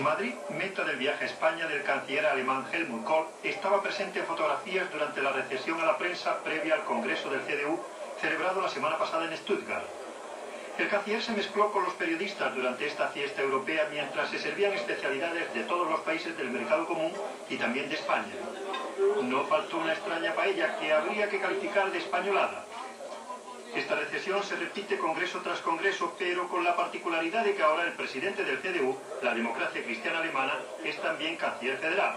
Madrid, meta del viaje a España del canciller alemán Helmut Kohl, estaba presente en fotografías durante la recepción a la prensa previa al Congreso del CDU, celebrado la semana pasada en Stuttgart. El canciller se mezcló con los periodistas durante esta fiesta europea mientras se servían especialidades de todos los países del mercado común y también de España. No faltó una extraña paella que habría que calificar de españolada. Esta recesión se repite congreso tras congreso, pero con la particularidad de que ahora el presidente del CDU, la democracia cristiana alemana, es también canciller federal.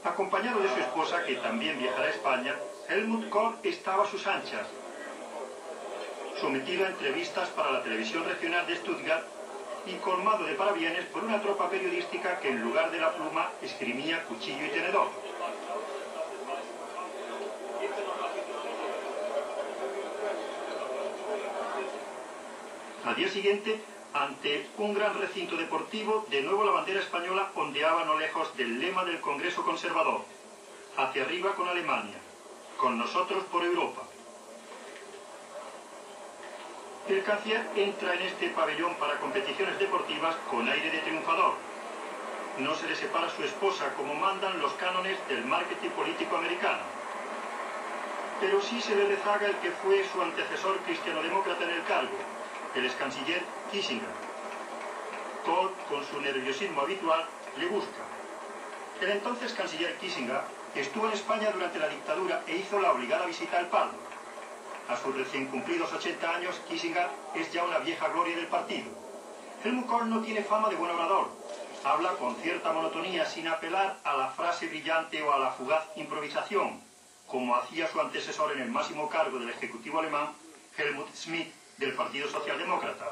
Acompañado de su esposa, que también viajará a España, Helmut Kohl estaba a sus anchas, sometido a entrevistas para la televisión regional de Stuttgart y colmado de parabienes por una tropa periodística que en lugar de la pluma esgrimía cuchillo y tenedor. Al día siguiente, ante un gran recinto deportivo, de nuevo la bandera española ondeaba no lejos del lema del Congreso Conservador: hacia arriba con Alemania, con nosotros por Europa. El canciller entra en este pabellón para competiciones deportivas con aire de triunfador. No se le separa a su esposa como mandan los cánones del marketing político americano. Pero sí se le rezaga el que fue su antecesor cristianodemócrata en el cargo, el ex canciller Kissinger. Kohl, con su nerviosismo habitual, le busca. El entonces canciller Kissinger estuvo en España durante la dictadura e hizo la obligada visita al Pardo. A sus recién cumplidos 80 años, Kissinger es ya una vieja gloria del partido. Helmut Kohl no tiene fama de buen orador. Habla con cierta monotonía sin apelar a la frase brillante o a la fugaz improvisación, como hacía su antecesor en el máximo cargo del Ejecutivo alemán, Helmut Schmidt, del Partido Socialdemócrata.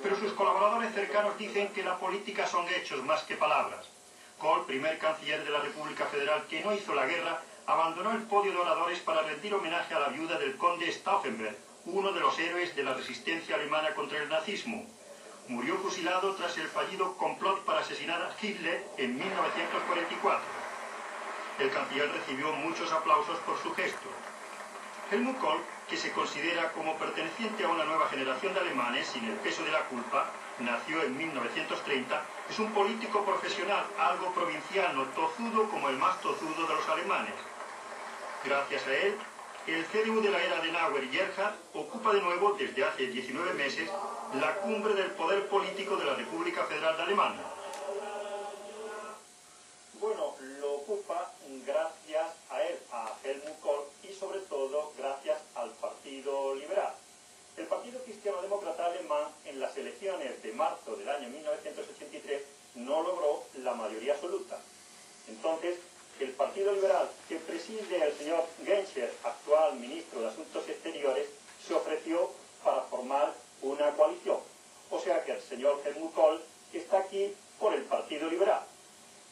Pero sus colaboradores cercanos dicen que la política son hechos más que palabras. Kohl, primer canciller de la República Federal que no hizo la guerra, abandonó el podio de oradores para rendir homenaje a la viuda del conde Stauffenberg, uno de los héroes de la resistencia alemana contra el nazismo. Murió fusilado tras el fallido complot para asesinar a Hitler en 1944. El canciller recibió muchos aplausos por su gesto. Helmut Kohl, que se considera como perteneciente a una nueva generación de alemanes sin el peso de la culpa, nació en 1930, es un político profesional, algo provinciano, tozudo como el más tozudo de los alemanes. Gracias a él, el CDU de la era Adenauer y Erhard ocupa de nuevo, desde hace 19 meses, la cumbre del poder político de la República Federal de Alemania. Bueno, lo ocupa gracias a él, a Helmut Kohl, y sobre todo gracias al Partido Liberal. El Partido Cristiano-Demócrata alemán en las elecciones de marzo del año 1983 no logró la mayoría absoluta. Entonces, el Partido Liberal, que preside el señor Genscher, actual ministro de Asuntos Exteriores, se ofreció para formar una coalición. O sea que el señor Helmut Kohl está aquí por el Partido Liberal.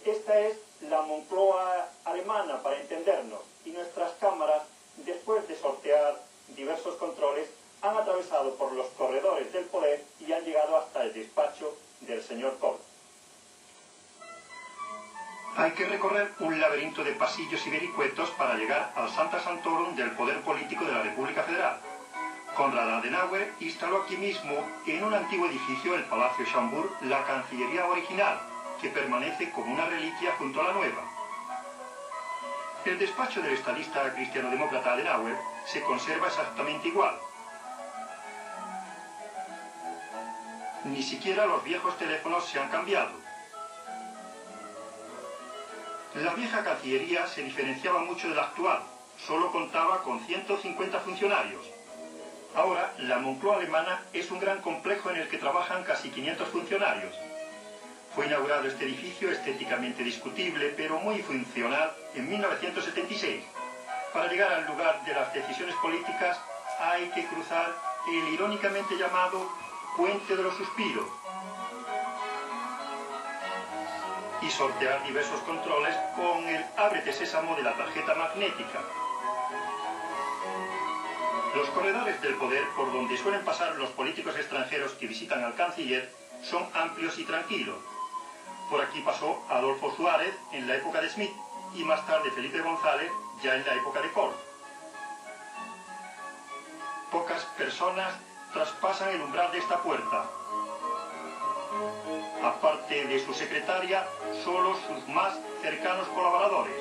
Esta es la Moncloa alemana, para entendernos, y nuestras cámaras, después de sortear diversos controles, han atravesado por los corredores del poder y han llegado hasta el despacho del señor Kohl. Hay que recorrer un laberinto de pasillos y vericuetos para llegar al Sancta Sanctorum del poder político de la República Federal. Konrad Adenauer instaló aquí mismo, en un antiguo edificio, el Palacio Schaumburg, la Cancillería original, que permanece como una reliquia junto a la nueva. El despacho del estadista cristianodemócrata Adenauer se conserva exactamente igual. Ni siquiera los viejos teléfonos se han cambiado. La vieja Cancillería se diferenciaba mucho de la actual, solo contaba con 150 funcionarios. Ahora, la Moncloa alemana es un gran complejo en el que trabajan casi 500 funcionarios. Fue inaugurado este edificio, estéticamente discutible, pero muy funcional, en 1976. Para llegar al lugar de las decisiones políticas hay que cruzar el irónicamente llamado Puente de los Suspiros y sortear diversos controles con el ábrete sésamo de la tarjeta magnética. Los corredores del poder, por donde suelen pasar los políticos extranjeros que visitan al canciller, son amplios y tranquilos. Por aquí pasó Adolfo Suárez en la época de Schmidt y más tarde Felipe González ya en la época de Kohl. Pocas personas traspasan el umbral de esta puerta. Aparte de su secretaria, solo sus más cercanos colaboradores.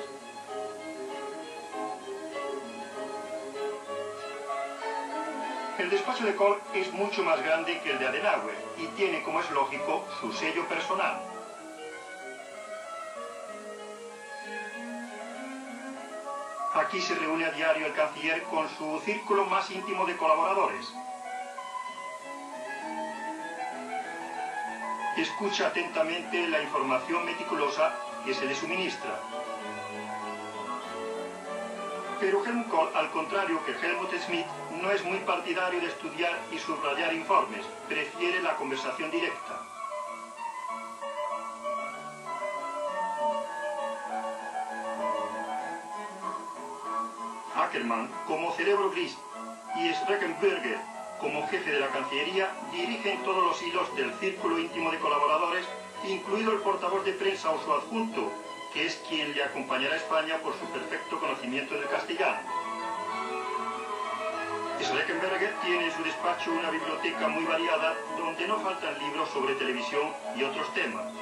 El despacho de Kohl es mucho más grande que el de Adenauer y tiene, como es lógico, su sello personal. Aquí se reúne a diario el canciller con su círculo más íntimo de colaboradores. Escucha atentamente la información meticulosa que se le suministra. Pero Helmut Kohl, al contrario que Helmut Schmidt, no es muy partidario de estudiar y subrayar informes, prefiere la conversación directa. Ackermann, como cerebro gris, y Schreckenberger, como jefe de la Cancillería, dirigen todos los hilos del círculo íntimo de colaboradores, incluido el portavoz de prensa o su adjunto, que es quien le acompañará a España por su perfecto conocimiento del castellano. Schreckenberger tiene en su despacho una biblioteca muy variada, donde no faltan libros sobre televisión y otros temas.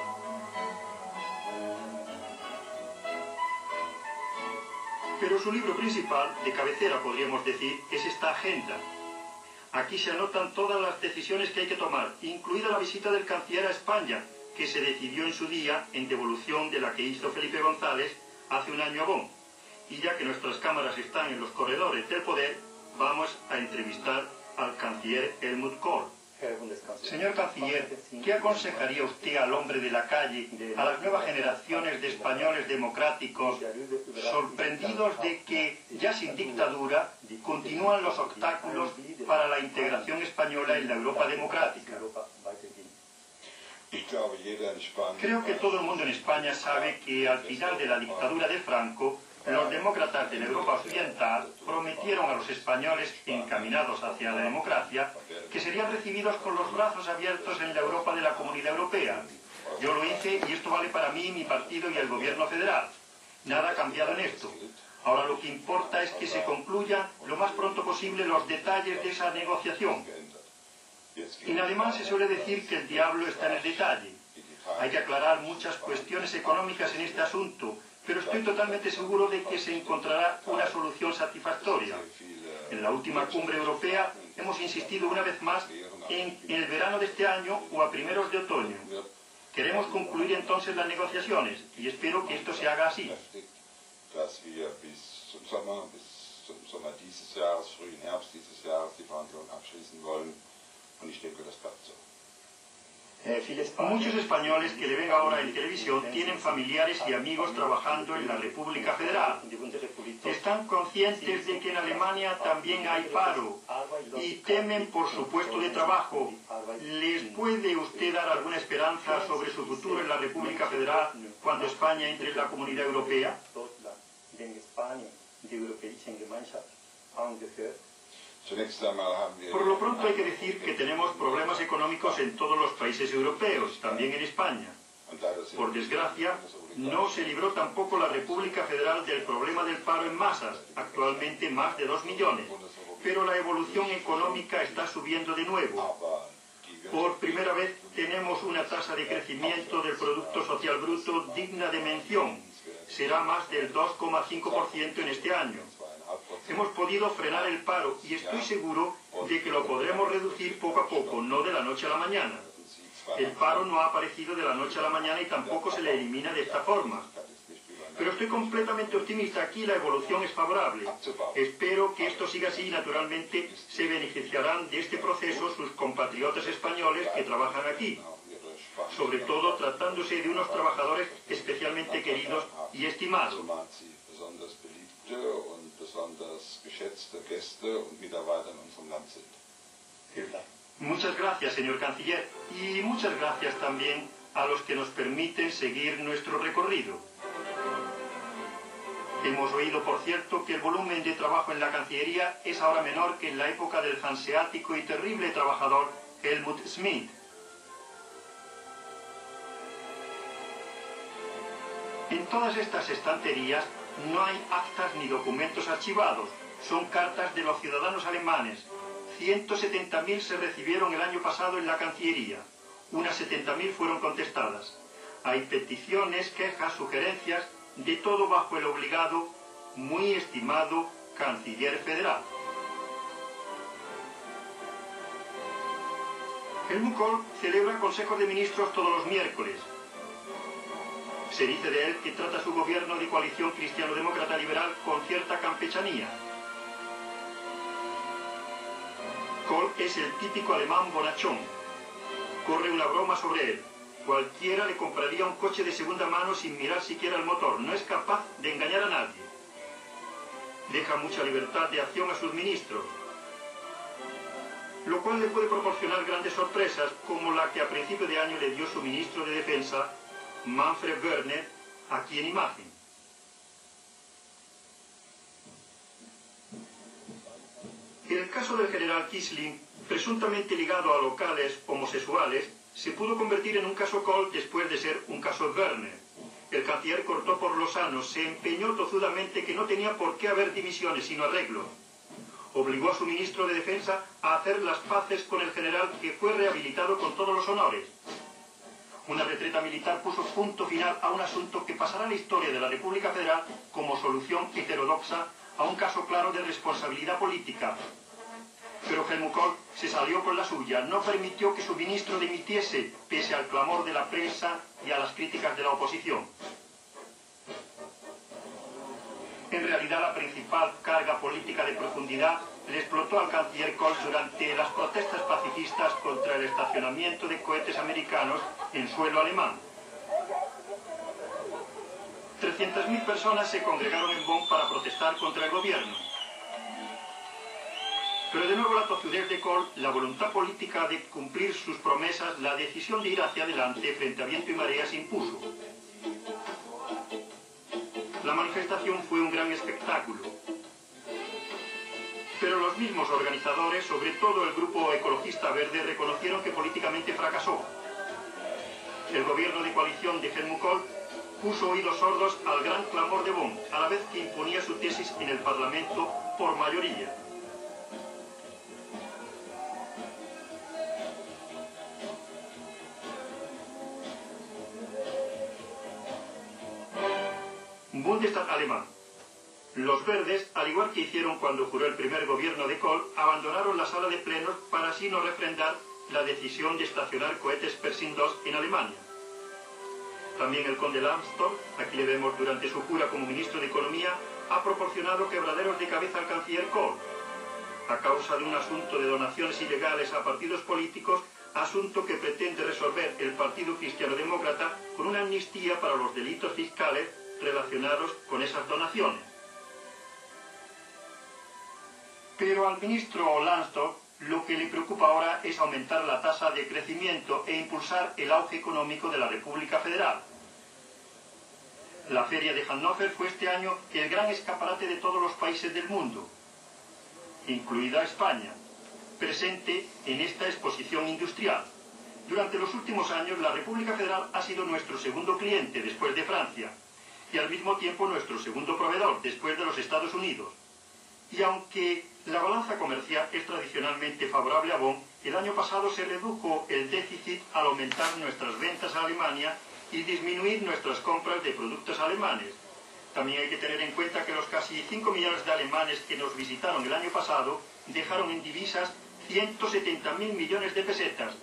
Pero su libro principal, de cabecera podríamos decir, es esta agenda. Aquí se anotan todas las decisiones que hay que tomar, incluida la visita del canciller a España, que se decidió en su día en devolución de la que hizo Felipe González hace un año a Bonn. Y ya que nuestras cámaras están en los corredores del poder, vamos a entrevistar al canciller Helmut Kohl. Señor canciller, ¿qué aconsejaría usted al hombre de la calle, a las nuevas generaciones de españoles democráticos, sorprendidos de que, ya sin dictadura, continúan los obstáculos para la integración española en la Europa democrática? Creo que todo el mundo en España sabe que al final de la dictadura de Franco, los demócratas de la Europa Occidental prometieron a los españoles encaminados hacia la democracia que serían recibidos con los brazos abiertos en la Europa de la Comunidad Europea. Yo lo hice y esto vale para mí, mi partido y el gobierno federal. Nada ha cambiado en esto. Ahora lo que importa es que se concluyan lo más pronto posible los detalles de esa negociación. En alemán se suele decir que el diablo está en el detalle. Hay que aclarar muchas cuestiones económicas en este asunto, pero estoy totalmente seguro de que se encontrará una solución satisfactoria. En la última cumbre europea hemos insistido una vez más en el verano de este año o a primeros de otoño. Queremos concluir entonces las negociaciones y espero que esto se haga así. Muchos españoles que le ven ahora en televisión tienen familiares y amigos trabajando en la República Federal. Están conscientes de que en Alemania también hay paro y temen por su puesto de trabajo. ¿Les puede usted dar alguna esperanza sobre su futuro en la República Federal cuando España entre en la Comunidad Europea? Por lo pronto hay que decir que tenemos problemas económicos en todos los países europeos, también en España. Por desgracia, no se libró tampoco la República Federal del problema del paro en masas, actualmente más de 2 millones. Pero la evolución económica está subiendo de nuevo. Por primera vez tenemos una tasa de crecimiento del Producto Social Bruto digna de mención. Será más del 2,5% en este año. Hemos podido frenar el paro y estoy seguro de que lo podremos reducir poco a poco, no de la noche a la mañana. El paro no ha aparecido de la noche a la mañana y tampoco se le elimina de esta forma. Pero estoy completamente optimista, aquí la evolución es favorable. Espero que esto siga así y naturalmente se beneficiarán de este proceso sus compatriotas españoles que trabajan aquí. Sobre todo tratándose de unos trabajadores especialmente queridos y estimados. Muchas gracias, señor canciller, y muchas gracias también a los que nos permiten seguir nuestro recorrido. Hemos oído, por cierto, que el volumen de trabajo en la Cancillería es ahora menor que en la época del hanseático y terrible trabajador Helmut Schmidt. En todas estas estanterías no hay actas ni documentos archivados, son cartas de los ciudadanos alemanes. 170.000 se recibieron el año pasado en la Cancillería. Unas 70.000 fueron contestadas. Hay peticiones, quejas, sugerencias, de todo bajo el obligado, muy estimado canciller federal. Helmut Kohl celebra consejos de ministros todos los miércoles. Se dice de él que trata su gobierno de coalición cristiano-demócrata liberal con cierta campechanía. Kohl es el típico alemán bonachón. Corre una broma sobre él. Cualquiera le compraría un coche de segunda mano sin mirar siquiera el motor. No es capaz de engañar a nadie. Deja mucha libertad de acción a sus ministros, lo cual le puede proporcionar grandes sorpresas, como la que a principio de año le dio su ministro de Defensa, Manfred Wörner, aquí en imagen. El caso del general Quisling, presuntamente ligado a locales homosexuales, se pudo convertir en un caso Kohl después de ser un caso Wörner. El canciller cortó por lo sano, se empeñó tozudamente que no tenía por qué haber divisiones, sino arreglos. Obligó a su ministro de Defensa a hacer las paces con el general, que fue rehabilitado con todos los honores. Una retreta militar puso punto final a un asunto que pasará a la historia de la República Federal como solución heterodoxa a un caso claro de responsabilidad política. Pero Helmut Kohl se salió con la suya, no permitió que su ministro dimitiese, pese al clamor de la prensa y a las críticas de la oposición. En realidad, la principal carga política de profundidad le explotó al canciller Kohl durante las protestas pacifistas contra el estacionamiento de cohetes americanos en suelo alemán. 300.000 personas se congregaron en Bonn para protestar contra el gobierno. Pero de nuevo la tozudez de Kohl, la voluntad política de cumplir sus promesas, la decisión de ir hacia adelante frente a viento y marea se impuso. La manifestación fue un gran espectáculo. Pero los mismos organizadores, sobre todo el grupo ecologista verde, reconocieron que políticamente fracasó. El gobierno de coalición de Helmut Kohl puso oídos sordos al gran clamor de Bonn, a la vez que imponía su tesis en el Parlamento por mayoría. Bundestag alemán. Los verdes, al igual que hicieron cuando juró el primer gobierno de Kohl, abandonaron la sala de plenos para así no refrendar la decisión de estacionar cohetes Pershing II en Alemania. También el conde Lambsdorff, aquí le vemos durante su jura como ministro de Economía, ha proporcionado quebraderos de cabeza al canciller Kohl, a causa de un asunto de donaciones ilegales a partidos políticos, asunto que pretende resolver el Partido Cristiano-Demócrata con una amnistía para los delitos fiscales relacionados con esas donaciones. Pero al ministro Lambsdorff lo que le preocupa ahora es aumentar la tasa de crecimiento e impulsar el auge económico de la República Federal. La feria de Hannover fue este año el gran escaparate de todos los países del mundo, incluida España, presente en esta exposición industrial. Durante los últimos años la República Federal ha sido nuestro segundo cliente después de Francia, y al mismo tiempo nuestro segundo proveedor después de los Estados Unidos. Y aunque la balanza comercial es tradicionalmente favorable a Bonn, el año pasado se redujo el déficit al aumentar nuestras ventas a Alemania y disminuir nuestras compras de productos alemanes. También hay que tener en cuenta que los casi 5 millones de alemanes que nos visitaron el año pasado dejaron en divisas 170.000 millones de pesetas,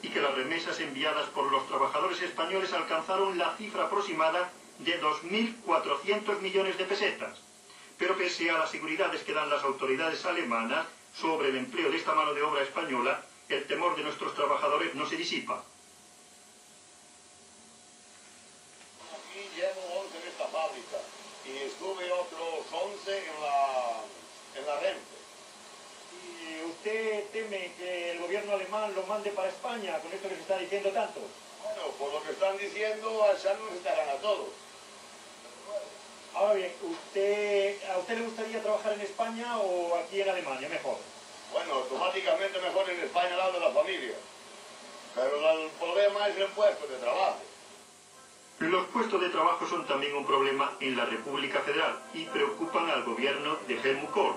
y que las remesas enviadas por los trabajadores españoles alcanzaron la cifra aproximada de 2.400 millones de pesetas. Pero pese a las seguridades que dan las autoridades alemanas sobre el empleo de esta mano de obra española, el temor de nuestros trabajadores no se disipa. Aquí llevo 11 en esta fábrica y estuve otros 11 en la Renfe. ¿Y usted teme que el gobierno alemán lo mande para España con esto que se está diciendo tanto? Bueno, por lo que están diciendo, allá nos estarán a todos. Ahora bien, ¿a usted le gustaría trabajar en España o aquí en Alemania mejor? Bueno, automáticamente mejor en España al lado de la familia. Pero el problema es el puesto de trabajo. Los puestos de trabajo son también un problema en la República Federal y preocupan al gobierno de Helmut Kohl.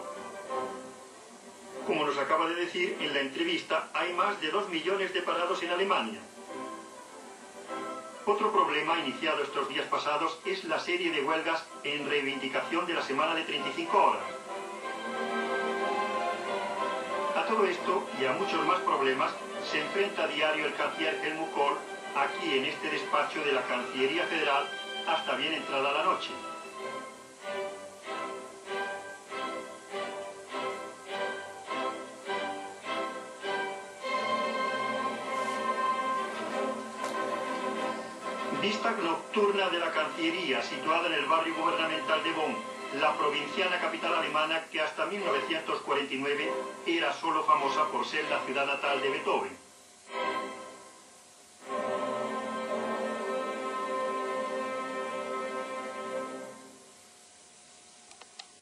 Como nos acaba de decir en la entrevista, hay más de 2 millones de parados en Alemania. Otro problema iniciado estos días pasados es la serie de huelgas en reivindicación de la semana de 35 horas. A todo esto y a muchos más problemas se enfrenta a diario el canciller Helmut Kohl aquí en este despacho de la Cancillería Federal hasta bien entrada la noche. Vista nocturna de la Cancillería, situada en el barrio gubernamental de Bonn, la provinciana capital alemana que hasta 1949 era solo famosa por ser la ciudad natal de Beethoven.